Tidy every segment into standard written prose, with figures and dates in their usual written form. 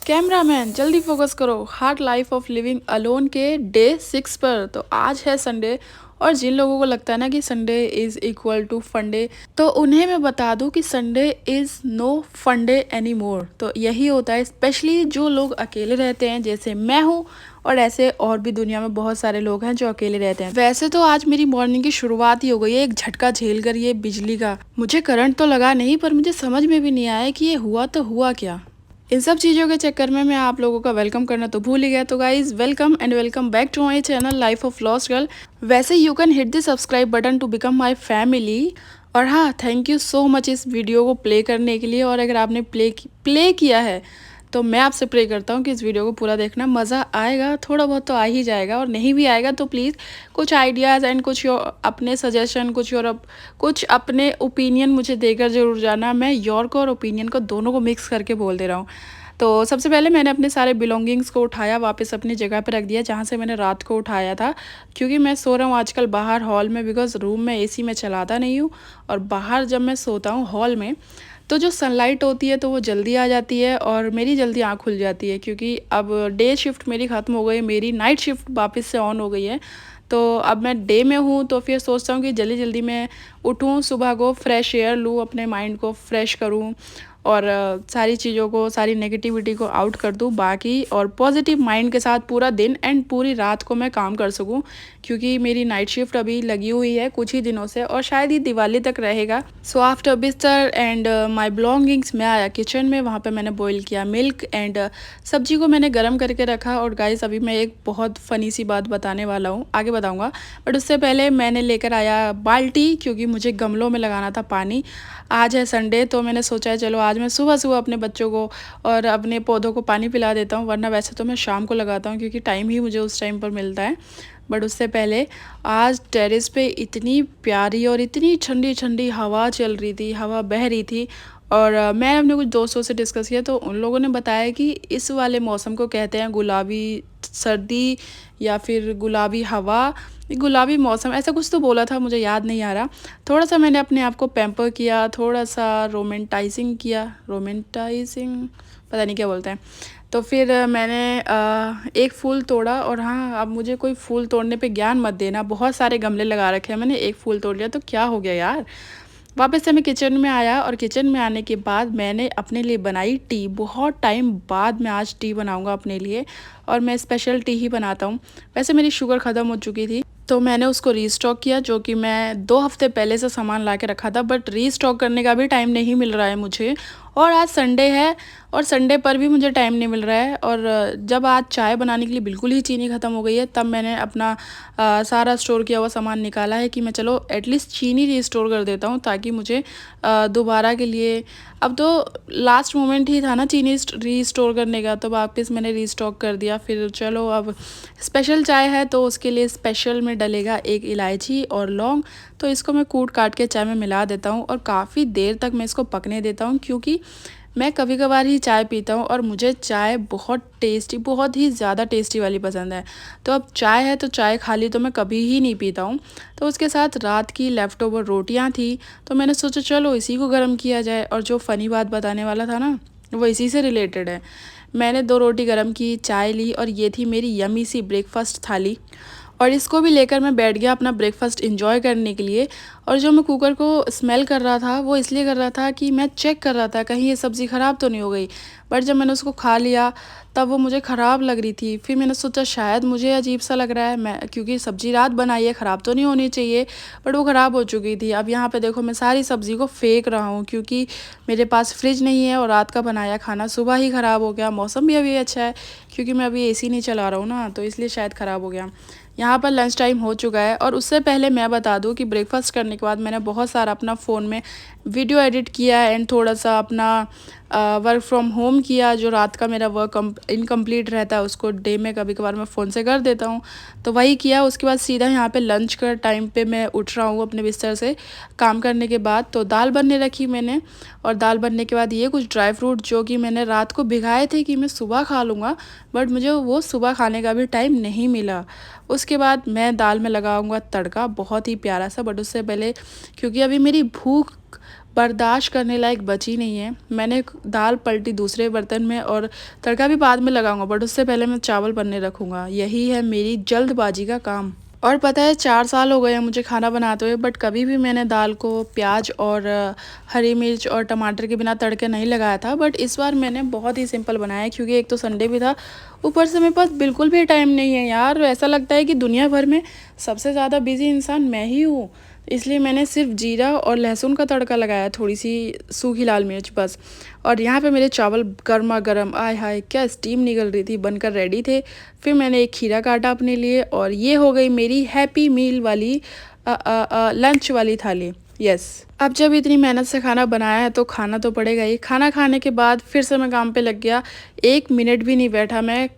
Cameraman जल्दी focus करो। Hard life of living alone के डे 6 पर। तो आज है संडे और जिन लोगों को लगता है ना कि संडे इज इक्वल टू फंडे, तो उन्हें मैं बता दूं कि संडे इज नो फंडे एनी मोर। तो यही होता है, स्पेशली जो लोग अकेले रहते हैं जैसे मैं हूँ, और ऐसे और भी दुनिया में बहुत सारे लोग हैं जो अकेले रहते हैं। वैसे तो आज मेरी मॉर्निंग की शुरुआत ही हो गई है एक झटका झेल कर, ये बिजली का। मुझे करंट तो लगा नहीं, पर मुझे समझ में भी नहीं आया कि ये हुआ तो हुआ क्या। इन सब चीज़ों के चक्कर में मैं आप लोगों का वेलकम करना तो भूल ही गया। तो guys welcome and welcome back to my channel life of lost girl. वैसे you can hit the subscribe button to become my family. और हाँ, थैंक यू सो मच इस वीडियो को प्ले करने के लिए। और अगर आपने प्ले किया है तो मैं आपसे प्रे करता हूँ कि इस वीडियो को पूरा देखना, मज़ा आएगा। थोड़ा बहुत तो आ ही जाएगा, और नहीं भी आएगा तो प्लीज़ कुछ आइडियाज़ एंड कुछ अपने सजेशन, कुछ अपने ओपिनियन मुझे देकर ज़रूर जाना। मैं योर को और ओपिनियन को दोनों को मिक्स करके बोल दे रहा हूँ। तो सबसे पहले मैंने अपने सारे बिलोंगिंग्स को उठाया, वापस अपनी जगह पर रख दिया जहाँ से मैंने रात को उठाया था। क्योंकि मैं सो रहा हूँ आजकल बाहर हॉल में, बिकॉज़ रूम में एसी में चलाता नहीं हूँ। और बाहर जब मैं सोता हूँ हॉल में, तो जो सनलाइट होती है तो वो जल्दी आ जाती है और मेरी जल्दी आँख खुल जाती है। क्योंकि अब डे शिफ्ट मेरी ख़त्म हो गई, मेरी नाइट शिफ्ट वापस से ऑन हो गई है। तो अब मैं डे में हूँ, तो फिर सोचता हूँ कि जल्दी जल्दी मैं उठूँ, सुबह को फ्रेश एयर लूँ, अपने माइंड को फ्रेश करूँ और सारी चीज़ों को, सारी नेगेटिविटी को आउट कर दूँ बाकी, और पॉजिटिव माइंड के साथ पूरा दिन एंड पूरी रात को मैं काम कर सकूँ। क्योंकि मेरी नाइट शिफ्ट अभी लगी हुई है कुछ ही दिनों से, और शायद ये दिवाली तक रहेगा। सो आफ्टर बिस्तर एंड माई बिलोंगिंग्स, मैं आया किचन में। वहाँ पे मैंने बॉईल किया मिल्क एंड सब्जी को मैंने गर्म करके रखा। और गाइस अभी मैं एक बहुत फ़नी सी बात बताने वाला हूँ, आगे बताऊँगा। बट उससे पहले मैंने लेकर आया बाल्टी, क्योंकि मुझे गमलों में लगाना था पानी। आज है संडे, तो मैंने सोचा है चलो आज मैं सुबह सुबह अपने बच्चों को और अपने पौधों को पानी पिला देता हूँ। वरना वैसे तो मैं शाम को लगाता हूँ, क्योंकि टाइम ही मुझे उस टाइम पर मिलता है। बट उससे पहले आज टेरेस पे इतनी प्यारी और इतनी ठंडी ठंडी हवा चल रही थी, हवा बह रही थी। और मैं अपने कुछ दोस्तों से डिस्कस किया, तो उन लोगों ने बताया कि इस वाले मौसम को कहते हैं गुलाबी सर्दी, या फिर गुलाबी हवा, गुलाबी मौसम, ऐसा कुछ तो बोला था, मुझे याद नहीं आ रहा। थोड़ा सा मैंने अपने आप को पैम्पर किया, थोड़ा सा रोमेंटाइजिंग पता नहीं क्या बोलते हैं। तो फिर मैंने एक फूल तोड़ा। और हाँ, अब मुझे कोई फूल तोड़ने पे ज्ञान मत देना, बहुत सारे गमले लगा रखे हैं मैंने, एक फूल तोड़ लिया तो क्या हो गया यार। वापस से मैं किचन में आया, और किचन में आने के बाद मैंने अपने लिए बनाई टी। बहुत टाइम बाद मैं आज टी बनाऊंगा अपने लिए, और मैं स्पेशल टी ही बनाता हूँ। वैसे मेरी शुगर ख़त्म हो चुकी थी, तो मैंने उसको रीस्टॉक किया, जो कि मैं 2 हफ्ते पहले से सामान ला के रखा था। बट रीस्टॉक करने का भी टाइम नहीं मिल रहा है मुझे। और आज संडे है, और संडे पर भी मुझे टाइम नहीं मिल रहा है। और जब आज चाय बनाने के लिए बिल्कुल ही चीनी ख़त्म हो गई है, तब मैंने अपना सारा स्टोर किया हुआ सामान निकाला है कि मैं चलो एटलीस्ट चीनी रीस्टोर कर देता हूँ, ताकि मुझे दोबारा के लिए, अब तो लास्ट मोमेंट ही था ना चीनी रीस्टोर करने का, तो वापस मैंने रीस्टॉक कर दिया। फिर चलो अब स्पेशल चाय है, तो उसके लिए स्पेशल में डलेगा एक इलायची और लौंग। तो इसको मैं कूट काट के चाय में मिला देता हूँ, और काफ़ी देर तक मैं इसको पकने देता हूँ। क्योंकि मैं कभी कभार ही चाय पीता हूँ, और मुझे चाय बहुत टेस्टी, बहुत ही ज़्यादा टेस्टी वाली पसंद है। तो अब चाय है, तो चाय खाली तो मैं कभी ही नहीं पीता हूँ। तो उसके साथ रात की लेफ़्ट ओवर रोटियाँ थी, तो मैंने सोचा चलो इसी को गर्म किया जाए। और जो फ़नी बात बताने वाला था ना, वो इसी से रिलेटेड है। मैंने 2 रोटी गर्म की, चाय ली, और ये थी मेरी यमी सी ब्रेकफास्ट थाली। और इसको भी लेकर मैं बैठ गया अपना ब्रेकफास्ट एंजॉय करने के लिए। और जो मैं कुकर को स्मेल कर रहा था, वो इसलिए कर रहा था कि मैं चेक कर रहा था कहीं ये सब्ज़ी ख़राब तो नहीं हो गई। बट जब मैंने उसको खा लिया, तब वो मुझे ख़राब लग रही थी। फिर मैंने सोचा शायद मुझे अजीब सा लग रहा है, मैं क्योंकि सब्ज़ी रात बनाई है, ख़राब तो नहीं होनी चाहिए। बट वो ख़राब हो चुकी थी। अब यहाँ पे देखो मैं सारी सब्ज़ी को फेंक रहा हूँ, क्योंकि मेरे पास फ्रिज नहीं है, और रात का बनाया खाना सुबह ही ख़राब हो गया। मौसम भी अभी अच्छा है, क्योंकि मैं अभी एसी नहीं चला रहा हूँ ना, तो इसलिए शायद ख़राब हो गया। यहाँ पर लंच टाइम हो चुका है। और उससे पहले मैं बता दूँ कि ब्रेकफास्ट करने के बाद मैंने बहुत सारा अपना फ़ोन में वीडियो एडिट किया एंड थोड़ा सा अपना वर्क फ्रॉम होम किया। जो रात का मेरा वर्क इनकम्प्लीट रहता है, उसको डे में कभी कभार मैं फ़ोन से कर देता हूँ, तो वही किया। उसके बाद सीधा यहाँ पे लंच का टाइम पे मैं उठ रहा हूँ अपने बिस्तर से काम करने के बाद। तो दाल बनने रखी मैंने, और दाल बनने के बाद ये कुछ ड्राई फ्रूट जो कि मैंने रात को भिगाए थे कि मैं सुबह खा लूँगा, बट मुझे वो सुबह खाने का भी टाइम नहीं मिला। उसके बाद मैं दाल में लगाऊंगा तड़का, बहुत ही प्यारा सा। बट उससे पहले, क्योंकि अभी मेरी भूख बर्दाश्त करने लायक बची नहीं है। मैंने दाल पलटी दूसरे बर्तन में और तड़का भी बाद में लगाऊंगा, बट उससे पहले मैं चावल बनने रखूँगा। यही है मेरी जल्दबाजी का काम। और पता है 4 साल हो गए हैं मुझे खाना बनाते हुए, बट कभी भी मैंने दाल को प्याज और हरी मिर्च और टमाटर के बिना तड़के नहीं लगाया था। बट इस बार मैंने बहुत ही सिंपल बनाया है, क्योंकि एक तो संडे भी था, ऊपर से मेरे पास बिल्कुल भी टाइम नहीं है यार। ऐसा लगता है कि दुनिया भर में सबसे ज़्यादा बिजी इंसान मैं ही हूँ। इसलिए मैंने सिर्फ जीरा और लहसुन का तड़का लगाया, थोड़ी सी सूखी लाल मिर्च बस। और यहाँ पे मेरे चावल गर्मा गर्म, आय हाय क्या स्टीम निकल रही थी, बनकर रेडी थे। फिर मैंने एक खीरा काटा अपने लिए, और ये हो गई मेरी हैप्पी मील वाली लंच वाली थाली। यस, अब जब इतनी मेहनत से खाना बनाया है तो खाना तो पड़ेगा ही। खाना खाने के बाद फिर से मैं काम पे लग गया। 1 मिनट भी नहीं बैठा मैं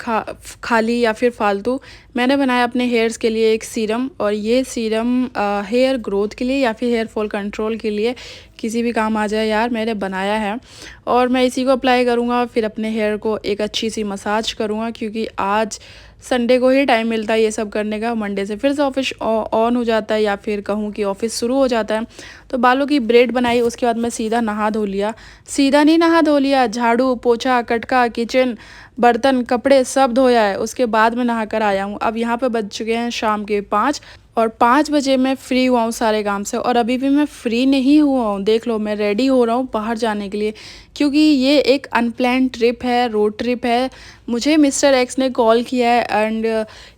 खाली या फिर फालतू। मैंने बनाया अपने हेयर्स के लिए एक सीरम, और ये सीरम हेयर ग्रोथ के लिए या फिर हेयर फॉल कंट्रोल के लिए किसी भी काम आ जाए यार, मैंने बनाया है। और मैं इसी को अप्लाई करूँगा, फिर अपने हेयर को एक अच्छी सी मसाज करूँगा, क्योंकि आज संडे को ही टाइम मिलता है ये सब करने का। मंडे से फिर से ऑफिस ऑन हो जाता है, या फिर कहूँ कि ऑफिस शुरू हो जाता है। तो बालों की ब्रेड बनाई, उसके बाद मैं सीधा नहा धो लिया। सीधा नहीं नहा धो लिया, झाड़ू पोछा कटका किचन बर्तन कपड़े सब धोया है, उसके बाद मैं नहा कर आया हूँ। अब यहाँ पे बज चुके हैं शाम के 5, और 5 बजे मैं फ्री हुआ हूँ सारे काम से। और अभी भी मैं फ्री नहीं हुआ हूँ, देख लो मैं रेडी हो रहा हूँ बाहर जाने के लिए, क्योंकि ये एक अनप्लान ट्रिप है, रोड ट्रिप है। मुझे मिस्टर एक्स ने कॉल किया है एंड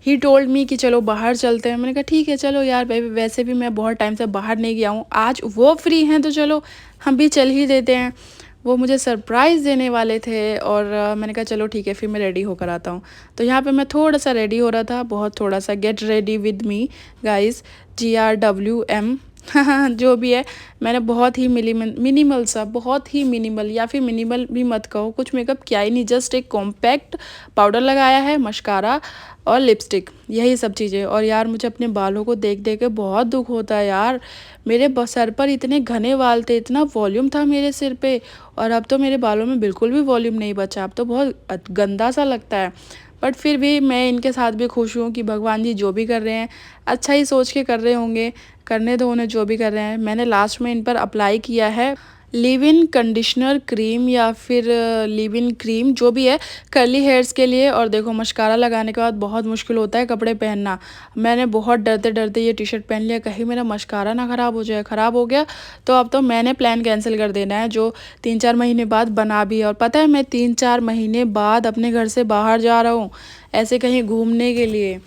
ही टोल्ड मी कि चलो बाहर चलते हैं। मैंने कहा ठीक है चलो यार, वैसे भी मैं बहुत टाइम से बाहर नहीं गया हूँ, आज वो फ्री हैं तो चलो हम भी चल ही देते हैं। वो मुझे सरप्राइज़ देने वाले थे, और मैंने कहा चलो ठीक है फिर मैं रेडी होकर आता हूँ। तो यहाँ पे मैं थोड़ा सा रेडी हो रहा था, बहुत थोड़ा सा। Get ready with me guys, GRWM जो भी है। मैंने बहुत ही मिनिमल सा, बहुत ही मिनिमल, या फिर मिनिमल भी मत कहो, कुछ मेकअप किया ही नहीं, जस्ट एक कॉम्पैक्ट पाउडर लगाया है, मस्कारा और लिपस्टिक, यही सब चीज़ें। और यार मुझे अपने बालों को देख देख के बहुत दुख होता है यार। मेरे सर पर इतने घने बाल थे, इतना वॉल्यूम था मेरे सिर पे, और अब तो मेरे बालों में बिल्कुल भी वॉल्यूम नहीं बचा। अब तो बहुत गंदा सा लगता है। बट फिर भी मैं इनके साथ भी खुश हूँ कि भगवान जी जो भी कर रहे हैं अच्छा ही सोच के कर रहे होंगे, करने दो उन्हें जो भी कर रहे हैं। मैंने लास्ट में इन पर अप्लाई किया है लिव इन कंडीशनर क्रीम, या फिर लिव इन क्रीम जो भी है, कर्ली हेयर्स के लिए। और देखो मस्कारा लगाने के बाद बहुत मुश्किल होता है कपड़े पहनना। मैंने बहुत डरते डरते ये टी शर्ट पहन लिया, कहीं मेरा मस्कारा ना ख़राब हो जाए। ख़राब हो गया तो अब तो मैंने प्लान कैंसिल कर देना है, जो 3-4 महीने बाद बना भी है। और पता है मैं 3-4 महीने बाद अपने घर से बाहर जा रहा हूँ, ऐसे कहीं घूमने के लिए।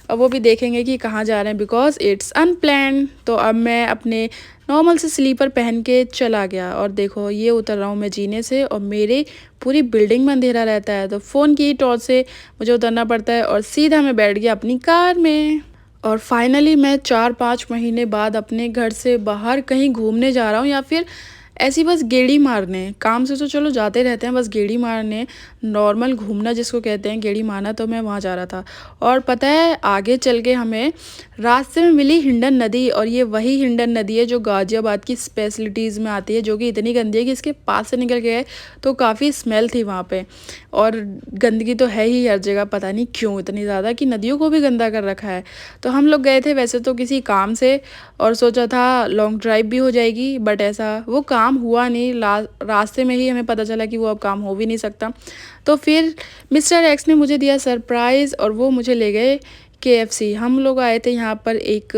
अब वो भी देखेंगे कि कहाँ जा रहे हैं, बिकॉज इट्स अनप्लान। तो अब मैं अपने नॉर्मल से स्लीपर पहन के चला गया, और देखो ये उतर रहा हूँ मैं जीने से, और मेरे पूरी बिल्डिंग में अंधेरा रहता है, तो फ़ोन की टॉर्च से मुझे उतरना पड़ता है, और सीधा मैं बैठ गया अपनी कार में। और फाइनली मैं 4-5 महीने बाद अपने घर से बाहर कहीं घूमने जा रहा हूँ, या फिर ऐसी बस गेड़ी मारने। काम से तो चलो जाते रहते हैं, बस गेड़ी मारने, नॉर्मल घूमना जिसको कहते हैं गेड़ी मारना, तो मैं वहाँ जा रहा था। और पता है आगे चल के हमें रास्ते में मिली हिंडन नदी, और ये वही हिंडन नदी है जो गाज़ियाबाद की स्पेशलिटीज़ में आती है, जो कि इतनी गंदी है कि इसके पास से निकल गए तो काफ़ी स्मेल थी वहाँ पे। और गंदगी तो है ही हर जगह, पता नहीं क्यों इतनी ज़्यादा कि नदियों को भी गंदा कर रखा है। तो हम लोग गए थे वैसे तो किसी काम से, और सोचा था लॉन्ग ड्राइव भी हो जाएगी, बट ऐसा वो काम हुआ नहीं। रास्ते में ही हमें पता चला कि वो अब काम हो भी नहीं सकता। तो फिर मिस्टर एक्स ने मुझे दिया सरप्राइज़, और वो मुझे ले गए KFC। हम लोग आए थे यहाँ पर एक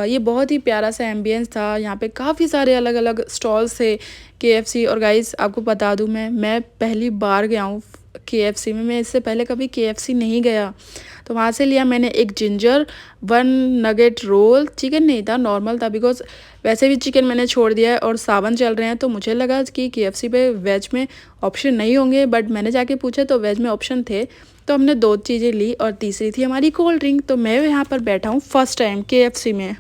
ये बहुत ही प्यारा सा एम्बियंस था, यहाँ पे काफ़ी सारे अलग अलग स्टॉल्स थे KFC। और गाइस आपको बता दूँ, मैं पहली बार गया हूँ KFC में, मैं इससे पहले कभी KFC नहीं गया। तो वहाँ से लिया मैंने एक जिंजर 1 नगेट रोल। चिकन नहीं था, नॉर्मल था, बिकॉज वैसे भी चिकन मैंने छोड़ दिया है और सावन चल रहे हैं, तो मुझे लगा कि KFC पे वेज में ऑप्शन नहीं होंगे, बट मैंने जाके पूछा तो वेज में ऑप्शन थे। तो हमने 2 चीज़ें ली, और तीसरी थी हमारी कोल्ड ड्रिंक। तो मैं यहाँ पर बैठा हूँ फर्स्ट टाइम KFC में,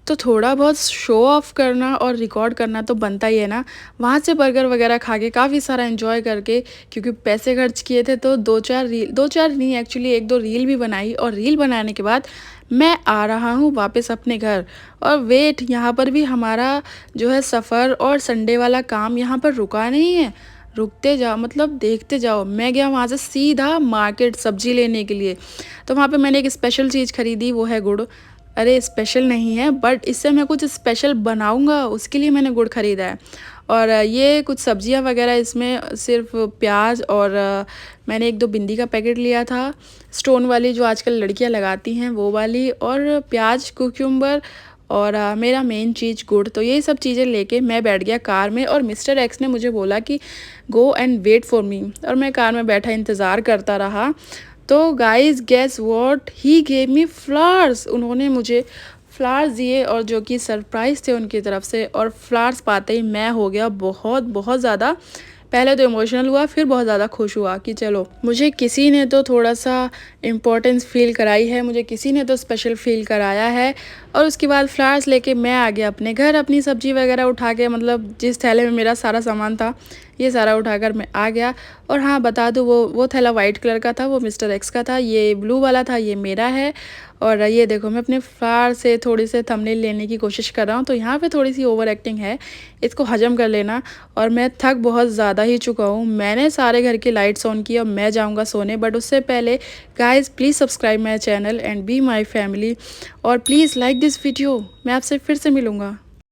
तो थोड़ा बहुत शो ऑफ करना और रिकॉर्ड करना तो बनता ही है ना। वहाँ से बर्गर वगैरह खा के काफ़ी सारा एंजॉय करके, क्योंकि पैसे खर्च किए थे, तो 2-4 नहीं एक्चुअली 1-2 रील भी बनाई। और रील बनाने के बाद मैं आ रहा हूँ वापस अपने घर। और वेट, यहाँ पर भी हमारा जो है सफ़र और संडे वाला काम यहाँ पर रुका नहीं है। रुकते जाओ, मतलब देखते जाओ। मैं गया वहाँ से सीधा मार्केट सब्जी लेने के लिए। तो वहाँ पे मैंने एक स्पेशल चीज़ खरीदी, वो है गुड़। अरे स्पेशल नहीं है, बट इससे मैं कुछ स्पेशल बनाऊंगा, उसके लिए मैंने गुड़ खरीदा है। और ये कुछ सब्जियां वगैरह, इसमें सिर्फ प्याज और मैंने 1-2 बिंदी का पैकेट लिया था, स्टोन वाली जो आजकल लड़कियां लगाती हैं वो वाली, और प्याज, कुकुम्बर और मेरा मेन चीज़ गुड़। तो यही सब चीज़ें लेके मैं बैठ गया कार में, और मिस्टर एक्स ने मुझे बोला कि go and wait for me, और मैं कार में बैठा इंतज़ार करता रहा। तो guys guess what, he gave me flowers. उन्होंने मुझे फ्लावर्स दिए, और जो कि सरप्राइज़ थे उनकी तरफ से। और फ्लावर्स पाते ही मैं हो गया बहुत बहुत ज़्यादा, पहले तो इमोशनल हुआ, फिर बहुत ज़्यादा खुश हुआ कि चलो मुझे किसी ने तो थोड़ा सा इम्पोर्टेंस फ़ील कराई है, मुझे किसी ने तो स्पेशल फ़ील कराया है। और उसके बाद फ्लावर्स लेके मैं आ गया अपने घर, अपनी सब्ज़ी वगैरह उठा के, मतलब जिस थैले में मेरा सारा सामान था ये सारा उठाकर मैं आ गया। और हाँ, बता दूँ, वो थैला वाइट कलर का था, वो मिस्टर एक्स का था, ये ब्लू वाला था, ये मेरा है। और ये देखो, मैं अपने फ्लावर से थोड़ी से थंबनेल लेने की कोशिश कर रहा हूँ, तो यहाँ पे थोड़ी सी ओवर एक्टिंग है, इसको हजम कर लेना। और मैं थक बहुत ज़्यादा ही चुका हूँ, मैंने सारे घर की लाइट्स ऑन की और मैं जाऊँगा सोने, बट उससे पहले guys please subscribe my channel and be my family, और प्लीज़ लाइक दिस वीडियो। मैं आपसे फिर से मिलूँगा।